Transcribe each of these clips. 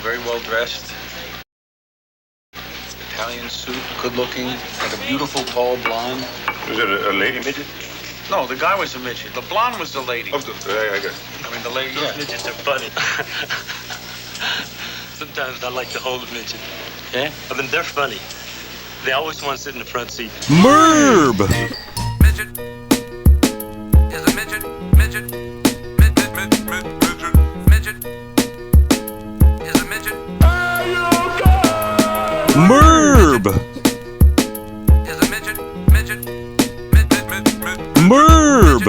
very well dressed. Italian suit, good looking, like a beautiful tall blonde. Was it a lady midget? No, the guy was a midget. The blonde was the lady. Oh, I got it. I mean, the lady. Those midgets are funny. Sometimes I like to hold a midget. Yeah? I mean, they're funny. They always want to sit in the front seat. Merb! Midget is a midget. Midget. Midget. Midget is a midget. Merb! Is a midget. Midget. Merb!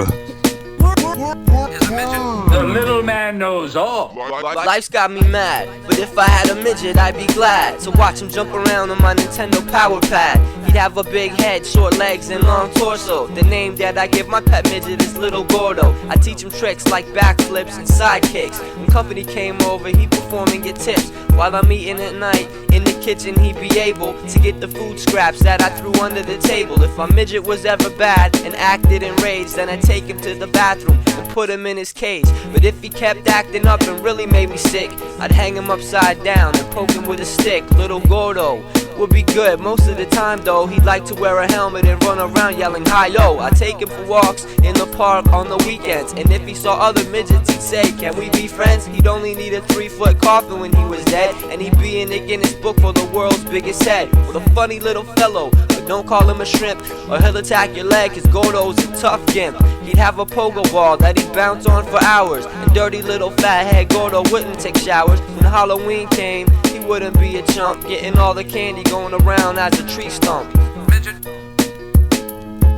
Is a midget. The little man knows all. Life's got me mad, but if I had a midget, I'd be glad to watch him jump around on my Nintendo Power Pad. He'd have a big head, short legs, and long torso. The name that I give my pet midget is Little Gordo. I teach him tricks like backflips and side kicks. When company came over, he'd perform and get tips. While I'm eating at night, in the kitchen he'd be able to get the food scraps that I threw under the table. If my midget was ever bad and acted enraged, then I'd take him to the bathroom and put him in his cage. But if he kept acting up and really made me sick, I'd hang him upside down and poke him with a stick. Little Gordo would be good most of the time though. He'd like to wear a helmet and run around yelling hi-yo. I take him for walks in the park on the weekends, and if he saw other midgets he'd say, can we be friends? He'd only need a 3-foot coffin when he was dead, and he'd be in the Guinness book for the world's biggest head. With a funny little fellow, but don't call him a shrimp, or he'll attack your leg, cause Gordo's a tough gimp. He'd have a pogo ball that he'd bounce on for hours, and dirty little fathead Gordo wouldn't take showers. When Halloween came, he wouldn't be a chump, getting all the candy going around as a tree stump. Midget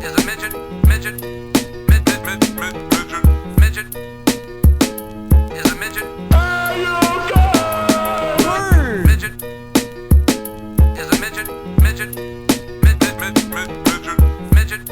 is a midget. Midget. Midget. Midget is a midget. Midget is a midget. Midget. Midget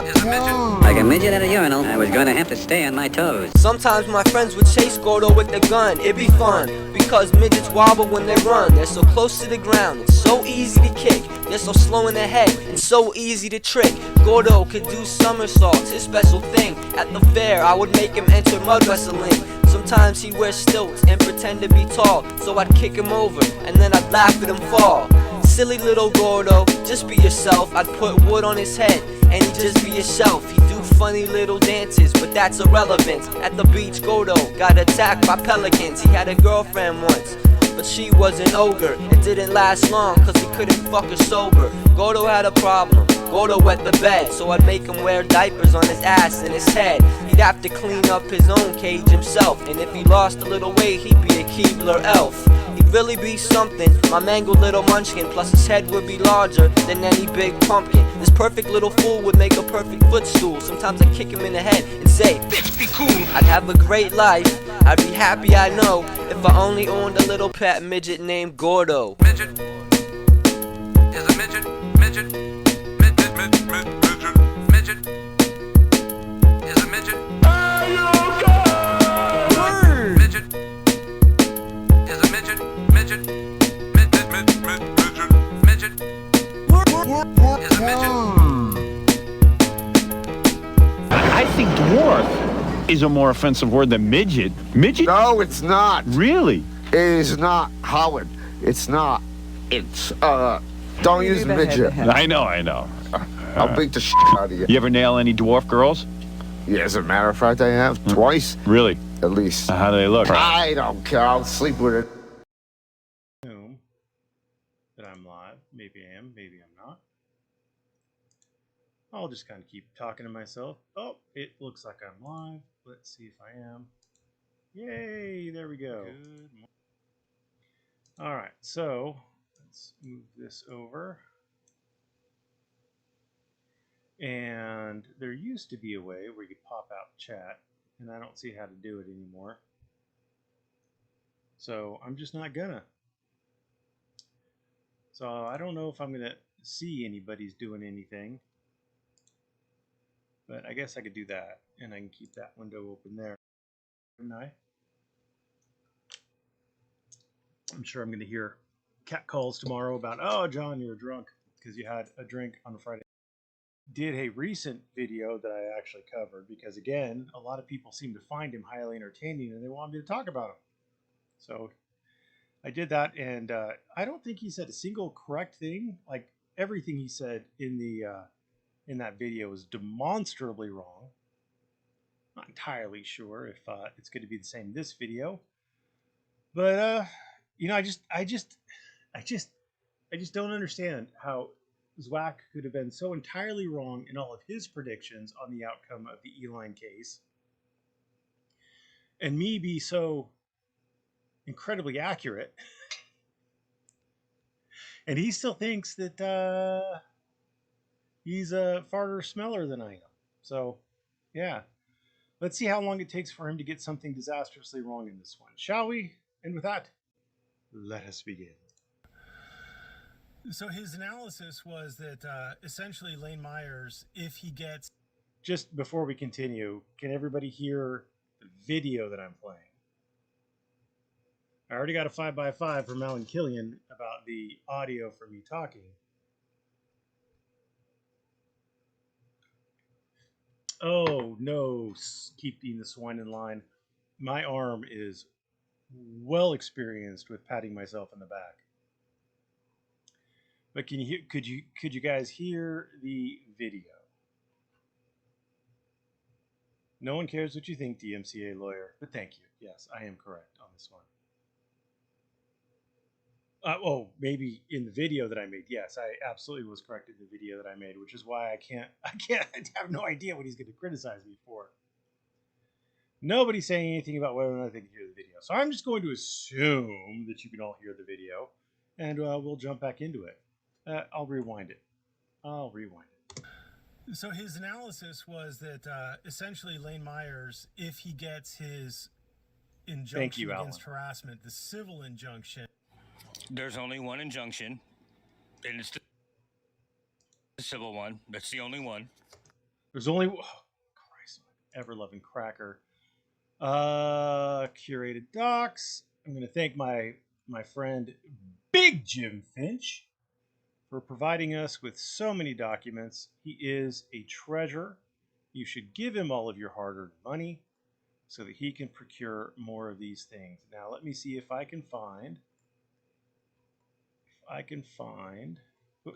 is a midget. Like a midget at a urinal, I was going to have to stay on my toes. Sometimes my friends would chase Gordo with the gun, it'd be fun, because midgets wobble when they run. They're so close to the ground, it's so easy to kick. They're so slow in the head, and so easy to trick. Gordo could do somersaults, his special thing. At the fair, I would make him enter mud wrestling. Sometimes he'd wear stilts and pretend to be tall, so I'd kick him over, and then I'd laugh at him fall. Silly little Gordo, just be yourself. I'd put wood on his head, and he'd just be himself. He'd do funny little dances, but that's irrelevant. At the beach, Gordo got attacked by pelicans. He had a girlfriend once, but she was an ogre. It didn't last long, cause he couldn't fuck her sober. Gordo had a problem, Gordo wet the bed, so I'd make him wear diapers on his ass and his head. He'd have to clean up his own cage himself, and if he lost a little weight, he'd be a Keebler elf. He'd really be something, my mangled little munchkin, plus his head would be larger than any big pumpkin. This perfect little fool would make a perfect footstool. Sometimes I'd kick him in the head and say, bitch, be cool. I'd have a great life, I'd be happy, I know, if I only owned a little pet midget named Gordo. Midget is a midget. Midget. Midget. Midget is a midget. Midget is a midget. Midget. Midget. Midget is a midget. I think dwarf is a more offensive word than midget. Midget? No, it's not. Really? It is not, Howard. It's not. It's, don't use midget. I know. I'll beat the shit out of you. You ever nail any dwarf girls? Yeah, as a matter of fact, I have. Twice, Really? at least. How do they look? I don't care. I'll sleep with it. Assume that I'm live. Maybe I am, maybe I'm not. I'll just kind of keep talking to myself. Oh, it looks like I'm live. Let's see if I am. Yay, there we go. Good morning. All right, so let's move this over. And there used to be a way where you could pop out chat, and I don't see how to do it anymore. So I'm just not gonna. So I don't know if I'm gonna see anybody's doing anything, but I guess I could do that, and I can keep that window open there. Couldn't I? I'm sure I'm gonna hear cat calls tomorrow about, oh, John, you're drunk because you had a drink on Friday. Did a recent video that I actually covered because, again, a lot of people seem to find him highly entertaining and they want me to talk about him. So I did that, and I don't think he said a single correct thing. Like everything he said in that video was demonstrably wrong. Not entirely sure if it's going to be the same in this video, but you know, I just don't understand how Zwack could have been so entirely wrong in all of his predictions on the outcome of the Eline case, and me be so incredibly accurate. And he still thinks that he's a farther smeller than I am. So, yeah. Let's see how long it takes for him to get something disastrously wrong in this one, shall we? And with that, let us begin. So his analysis was that essentially Lane Myers, if he gets... Just before we continue, can everybody hear the video that I'm playing? I already got a 5x5 from Alan Killian about the audio from me talking. Oh, no, keeping the swine in line. My arm is well experienced with patting myself in the back. But can you hear, could you guys hear the video? No one cares what you think, DMCA lawyer, but thank you. Yes, I am correct on this one. Oh, maybe in the video that I made. Yes, I absolutely was correct in the video that I made, which is why I have no idea what he's going to criticize me for. Nobody's saying anything about whether or not they can hear the video. So I'm just going to assume that you can all hear the video, and we'll jump back into it. I'll rewind it. So his analysis was that essentially Lane Myers, if he gets his injunction against harassment, the civil injunction... There's only one injunction, and it's the civil one. That's the only one. There's only... Oh, Christ, ever-loving cracker. Curated docs. I'm going to thank my friend Big Jim Finch for providing us with so many documents. He is a treasure. You should give him all of your hard-earned money so that he can procure more of these things. Now, let me see if I can find...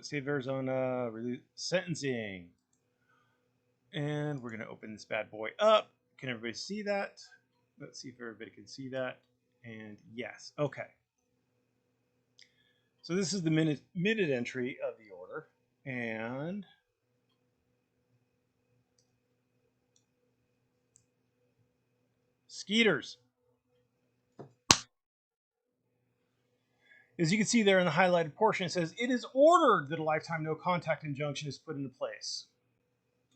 State of Arizona sentencing, and we're going to open this bad boy up. Can everybody see that? Let's see if everybody can see that. And yes, okay. So this is the minute entry of the order, and Skeeters. As you can see there in the highlighted portion, it says, it is ordered that a lifetime no contact injunction is put into place.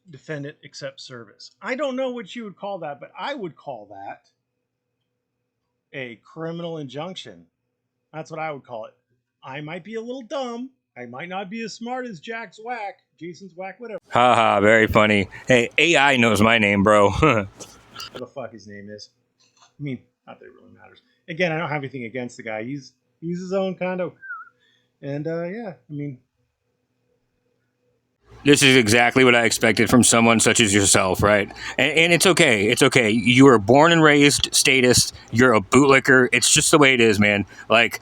Defendant accepts service. I don't know what you would call that, but I would call that a criminal injunction. That's what I would call it. I might be a little dumb. I might not be as smart as Jack's whack, Jason's whack, whatever. Haha, very funny. Hey, AI knows my name, bro. What the fuck his name is. I mean, not that it really matters. Again, I don't have anything against the guy. He's his own condo. And, yeah, I mean... This is exactly what I expected from someone such as yourself, right? And it's okay. It's okay. You were born and raised statist. You're a bootlicker. It's just the way it is, man. Like...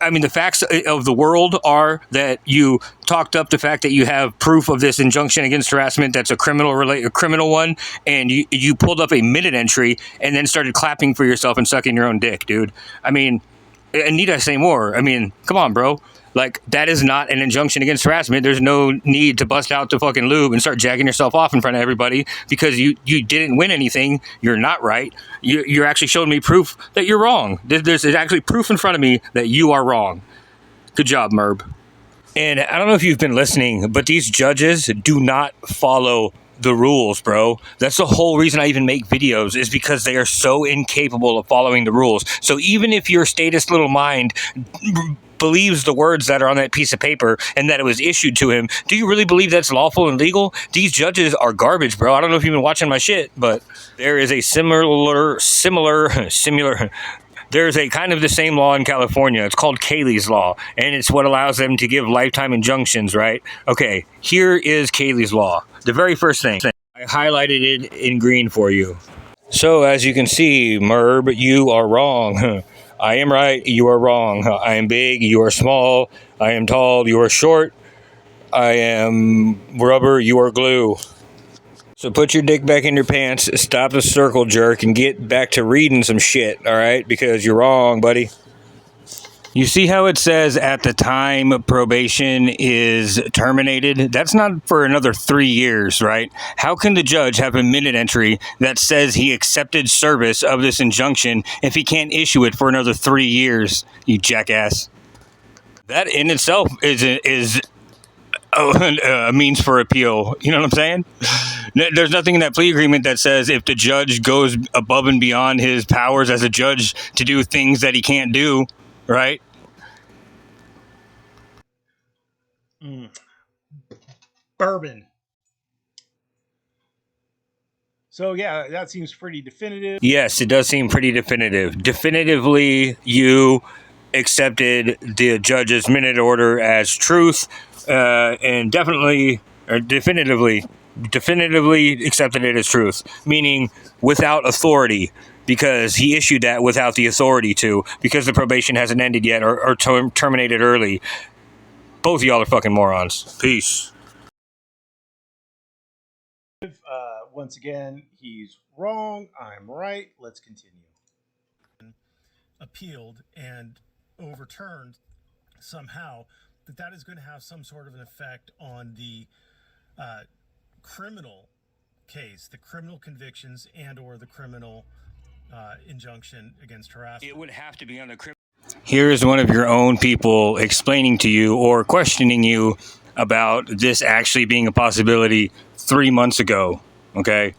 I mean, the facts of the world are that you talked up the fact that you have proof of this injunction against harassment that's a criminal one, and you pulled up a minute entry and then started clapping for yourself and sucking your own dick, dude. I mean, and need I say more? I mean, come on, bro. Like, that is not an injunction against harassment. There's no need to bust out the fucking lube and start jacking yourself off in front of everybody because you didn't win anything. You're not right. You're actually showing me proof that you're wrong. There's actually proof in front of me that you are wrong. Good job, Merb. And I don't know if you've been listening, but these judges do not follow the rules, bro. That's the whole reason I even make videos, is because they are so incapable of following the rules. So even if your statist little mind believes the words that are on that piece of paper and that it was issued to him, do you really believe that's lawful and legal? These judges are garbage, bro. I don't know if you've been watching my shit, but there is a similar there's a kind of the same law in California. It's called Cayley's Law, and it's what allows them to give lifetime injunctions, right? Okay, here is Cayley's Law. The very first thing. I highlighted it in green for you. So, as you can see, Merb, you are wrong. I am right, you are wrong. I am big, you are small. I am tall, you are short. I am rubber, you are glue. So put your dick back in your pants, stop the circle jerk, and get back to reading some shit, all right? Because you're wrong, buddy. You see how it says at the time probation is terminated? That's not for another 3 years, right? How can the judge have a minute entry that says he accepted service of this injunction if he can't issue it for another 3 years, you jackass? That in itself is a means for appeal. You know what I'm saying? There's nothing in that plea agreement that says if the judge goes above and beyond his powers as a judge to do things that he can't do, right? Bourbon. So yeah, that seems pretty definitive. Yes, it does seem pretty definitive. Definitively, you accepted the judge's minute order as truth, and definitively accepted it as truth, meaning without authority, because he issued that without the authority to, because the probation hasn't ended yet or terminated early. Both of y'all are fucking morons. Peace. Once again, he's wrong. I'm right. Let's continue. Appealed and overturned somehow, that is going to have some sort of an effect on the criminal case, the criminal convictions and or the criminal injunction against harassment. It would have to be on the criminal. Here is one of your own people explaining to you or questioning you about this actually being a possibility 3 months ago. Okay.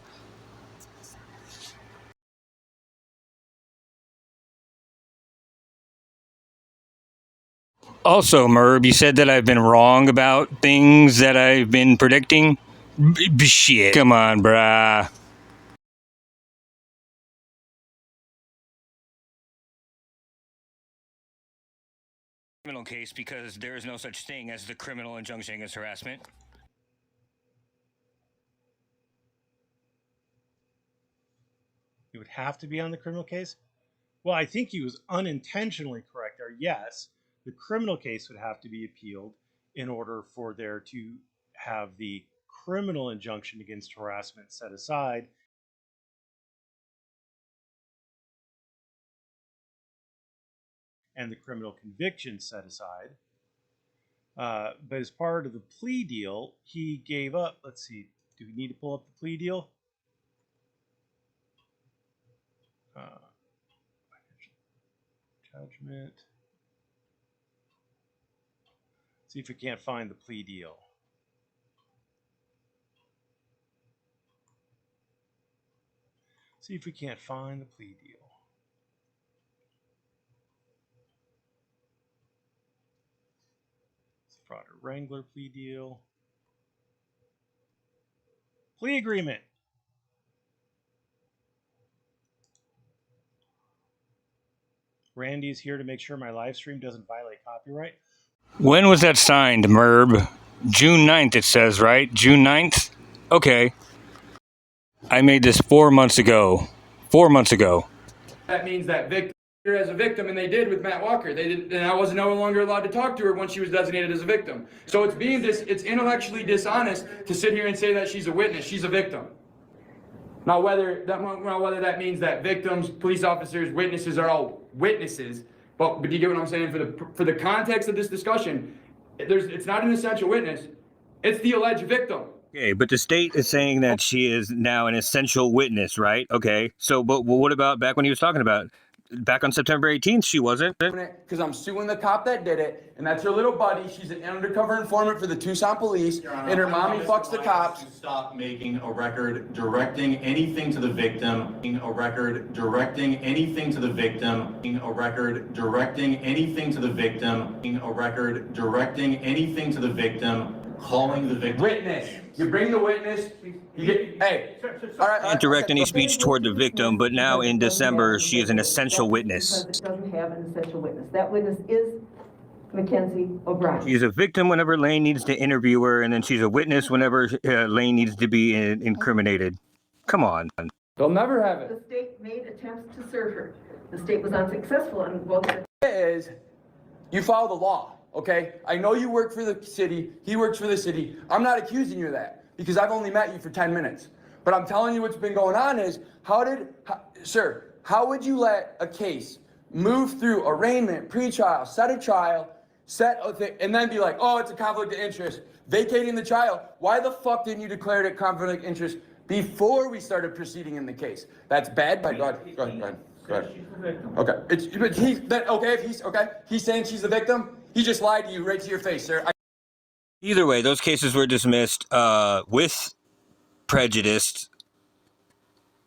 Also, Merb, you said that I've been wrong about things that I've been predicting. Shit. Come on, brah. Criminal case because there is no such thing as the criminal injunction against harassment. It would have to be on the criminal case? Well, I think he was unintentionally correct there. Yes, the criminal case would have to be appealed in order for there to have the criminal injunction against harassment set aside. And the criminal conviction set aside. But as part of the plea deal, he gave up. Let's see. Do we need to pull up the plea deal? Judgment. See if we can't find the plea deal. See if we can't find the plea deal. It's fraud or Wrangler plea deal. Plea agreement. Randy is here to make sure my live stream doesn't violate copyright. When was that signed, Merb? June 9th, it says, right? June 9th? Okay. I made this 4 months ago. 4 months ago. That means that victim as a victim, and they did with Matt Walker. They did, and I was no longer allowed to talk to her once she was designated as a victim. So it's intellectually dishonest to sit here and say that she's a witness. She's a victim. Now whether that means that victims, police officers, witnesses are all witnesses, but do you get what I'm saying? For the context of this discussion, it's not an essential witness. It's the alleged victim. Okay, but the state is saying that she is now an essential witness, right? Okay, so but what about back when he was talking about? Back on September 18th, she wasn't. Because I'm suing the cop that did it, and that's her little buddy. She's an undercover informant for the Tucson police, and her mommy fucks the cops. Stop making a record directing anything to the victim. A record directing anything to the victim. A record directing anything to the victim. A record directing anything to the victim. Calling the victim. Witness. You bring the witness. You get. Hey. All right. Can't direct any speech toward the victim, but now in December, she is an essential witness. It doesn't have an essential witness. That witness is Mackenzie O'Brien. She's a victim whenever Lane needs to interview her, and then she's a witness whenever Lane needs to be incriminated. Come on. They'll never have it. The state made attempts to serve her. The state was unsuccessful and both. Is you follow the law, okay? I know you work for the city. He works for the city. I'm not accusing you of that because I've only met you for 10 minutes. But I'm telling you what's been going on is sir, how would you let a case move through arraignment, pretrial, set a trial, and then be like, oh, it's a conflict of interest, vacating the trial? Why the fuck didn't you declare it a conflict of interest before we started proceeding in the case? That's bad. Go ahead. Okay. He's saying she's the victim. He just lied to you right to your face, sir. Either way, those cases were dismissed with prejudice.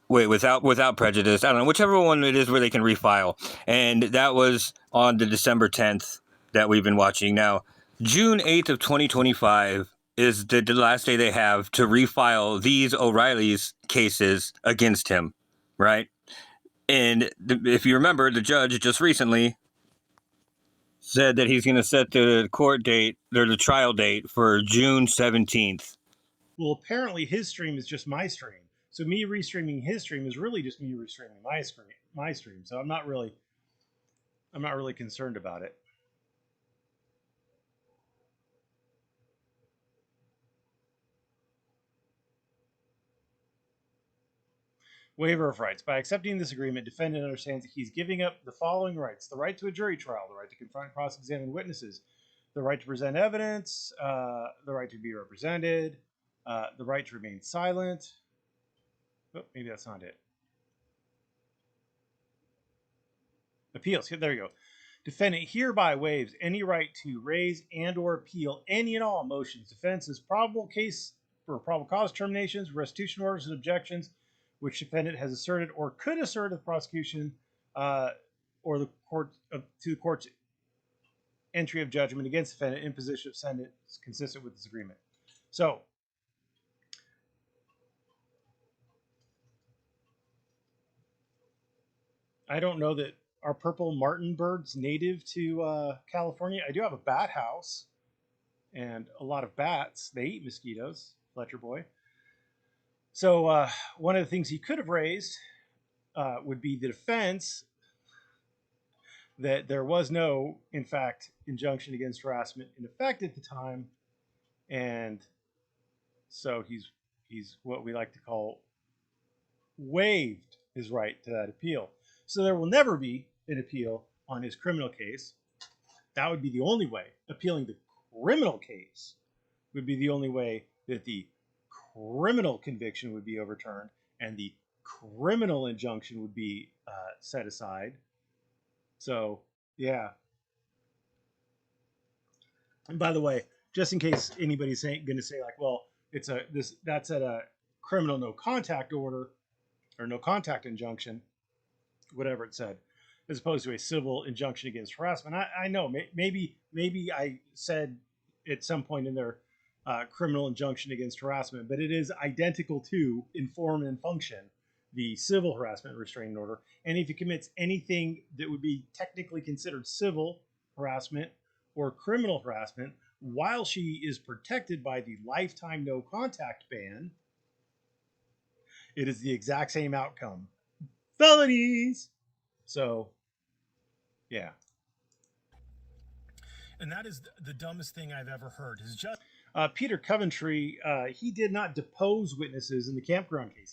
Without prejudice. I don't know, whichever one it is where they can refile. And that was on the December 10th that we've been watching. Now, June 8th of 2025 is the last day they have to refile these O'Reilly's cases against him, right? And if you remember, the judge just recently said that he's going to set the court date, or the trial date, for June 17th. Well, apparently his stream is just my stream. So me restreaming his stream is really just me restreaming my stream. So I'm not really concerned about it. Waiver of rights. By accepting this agreement, defendant understands that he's giving up the following rights: the right to a jury trial, the right to confront and cross-examine witnesses, the right to present evidence, the right to be represented, the right to remain silent. Oh, maybe that's not it. Appeals. There you go. Defendant hereby waives any right to raise and or appeal any and all motions, defenses, probable case for probable cause terminations, restitution orders, and objections which defendant has asserted or could assert of the prosecution or the court to the court's entry of judgment against defendant, imposition of sentence consistent with this agreement. So I don't know that are purple martin birds native to California. I do have a bat house and a lot of bats. They eat mosquitoes, Fletcher boy. So one of the things he could have raised would be the defense that there was no, in fact, injunction against harassment in effect at the time, and so he's what we like to call waived his right to that appeal. So there will never be an appeal on his criminal case. That would be the only way. Appealing the criminal case would be the only way that the criminal conviction would be overturned and the criminal injunction would be set aside. So, yeah. And by the way, just in case anybody's going to say like, well, that's at a criminal no contact order or no contact injunction, whatever it said, as opposed to a civil injunction against harassment. I know maybe I said at some point in there criminal injunction against harassment, but it is identical to, in form and function, the civil harassment restraining order. And if he commits anything that would be technically considered civil harassment or criminal harassment while she is protected by the lifetime no contact ban, it is the exact same outcome. Felonies. So, yeah. And that is the dumbest thing I've ever heard. Is just Peter Coventry. He did not depose witnesses in the campground case.